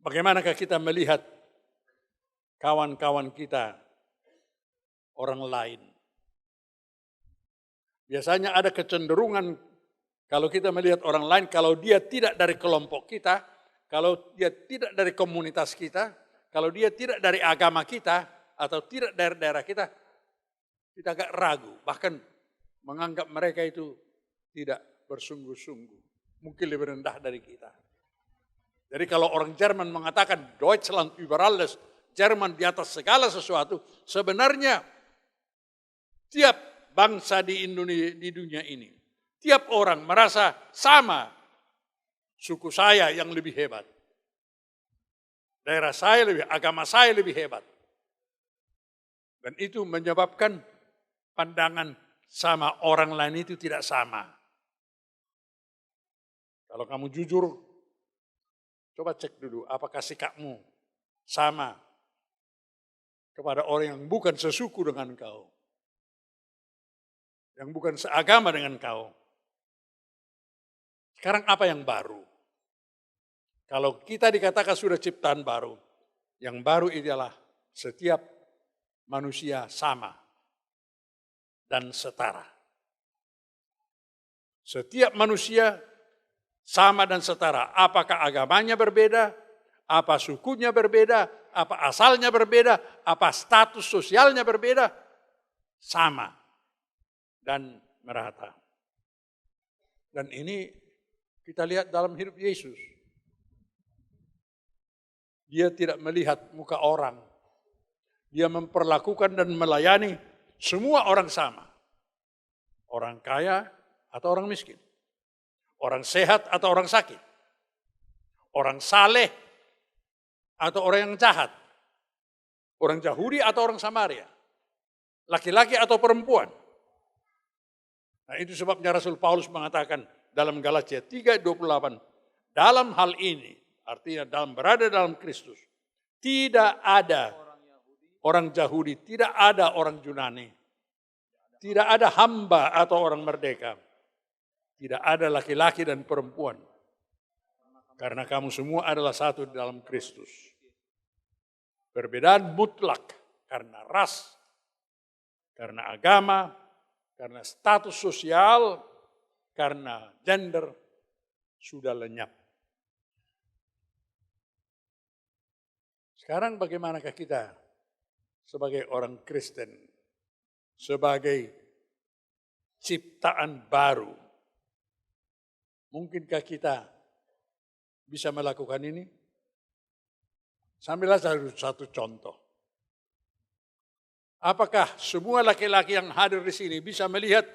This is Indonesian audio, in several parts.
Bagaimanakah kita melihat kawan-kawan kita, orang lain? Biasanya ada kecenderungan kalau kita melihat orang lain, kalau dia tidak dari kelompok kita, kalau dia tidak dari komunitas kita, kalau dia tidak dari agama kita, atau tidak dari daerah kita agak ragu, bahkan menganggap mereka itu tidak bersungguh-sungguh, mungkin lebih rendah dari kita. Jadi kalau orang Jerman mengatakan Deutschland über alles, Jerman di atas segala sesuatu, sebenarnya tiap bangsa di Indonesia, di dunia ini, tiap orang merasa sama, suku saya yang lebih hebat, daerah saya lebih, agama saya lebih hebat. Dan itu menyebabkan pandangan sama orang lain itu tidak sama. Kalau kamu jujur, coba cek dulu apakah sikapmu sama kepada orang yang bukan sesuku dengan kau, yang bukan seagama dengan kau. Sekarang apa yang baru? Kalau kita dikatakan sudah ciptaan baru, yang baru adalah setiap manusia sama dan setara. Setiap manusia sama dan setara. Apakah agamanya berbeda, apa sukunya berbeda, apa asalnya berbeda, apa status sosialnya berbeda, sama dan merata. Dan ini kita lihat dalam hidup Yesus. Dia tidak melihat muka orang. Dia memperlakukan dan melayani semua orang sama. Orang kaya atau orang miskin. Orang sehat atau orang sakit. Orang saleh atau orang yang jahat. Orang Yahudi atau orang Samaria. Laki-laki atau perempuan. Nah itu sebabnya Rasul Paulus mengatakan dalam Galatia 3:28. Dalam hal ini, artinya berada dalam Kristus, tidak ada orang Yahudi, tidak ada orang Yunani, tidak ada hamba atau orang merdeka, tidak ada laki-laki dan perempuan, karena kamu semua adalah satu di dalam Kristus. Perbedaan mutlak karena ras, karena agama, karena status sosial, karena gender sudah lenyap. Sekarang bagaimanakah kita sebagai orang Kristen, sebagai ciptaan baru? Mungkinkah kita bisa melakukan ini? Sambillah satu contoh. Apakah semua laki-laki yang hadir di sini bisa melihat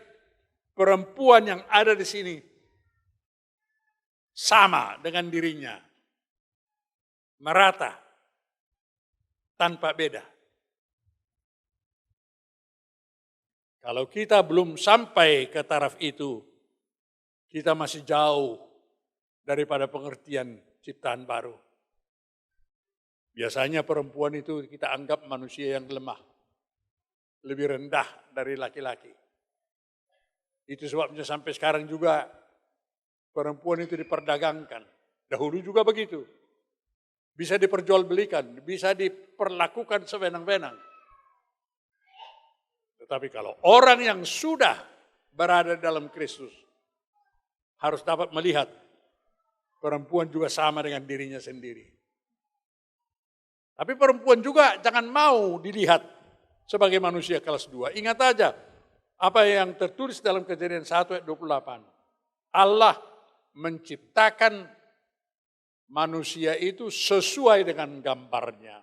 perempuan yang ada di sini sama dengan dirinya, merata, tanpa beda? Kalau kita belum sampai ke taraf itu, kita masih jauh daripada pengertian ciptaan baru. Biasanya perempuan itu kita anggap manusia yang lemah, lebih rendah dari laki-laki. Itu sebabnya sampai sekarang juga perempuan itu diperdagangkan. Dahulu juga begitu. Bisa diperjualbelikan, bisa diperlakukan sewenang-wenang. Tetapi kalau orang yang sudah berada dalam Kristus, harus dapat melihat perempuan juga sama dengan dirinya sendiri. Tapi perempuan juga jangan mau dilihat sebagai manusia kelas 2. Ingat aja apa yang tertulis dalam Kejadian 1 ayat 28. Allah menciptakan manusia itu sesuai dengan gambarnya.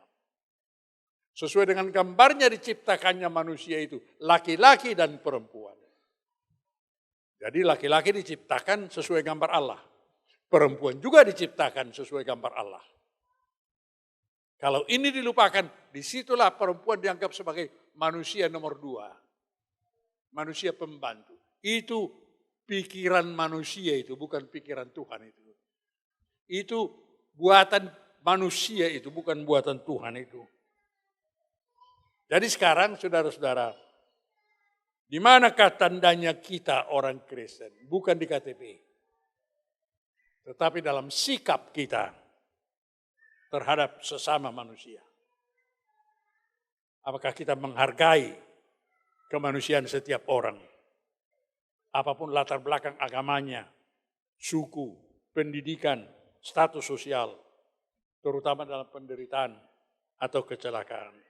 Sesuai dengan gambarnya diciptakannya manusia itu, laki-laki dan perempuan. Jadi laki-laki diciptakan sesuai gambar Allah. Perempuan juga diciptakan sesuai gambar Allah. Kalau ini dilupakan, disitulah perempuan dianggap sebagai manusia nomor 2. Manusia pembantu. Itu pikiran manusia itu, bukan pikiran Tuhan itu. Itu buatan manusia itu, bukan buatan Tuhan itu. Jadi sekarang saudara-saudara, di manakah tandanya kita orang Kristen? Bukan di KTP. Tetapi dalam sikap kita. terhadap sesama manusia? Apakah kita menghargai kemanusiaan setiap orang? Apapun latar belakang agamanya, suku, pendidikan, status sosial, terutama dalam penderitaan atau kecelakaan.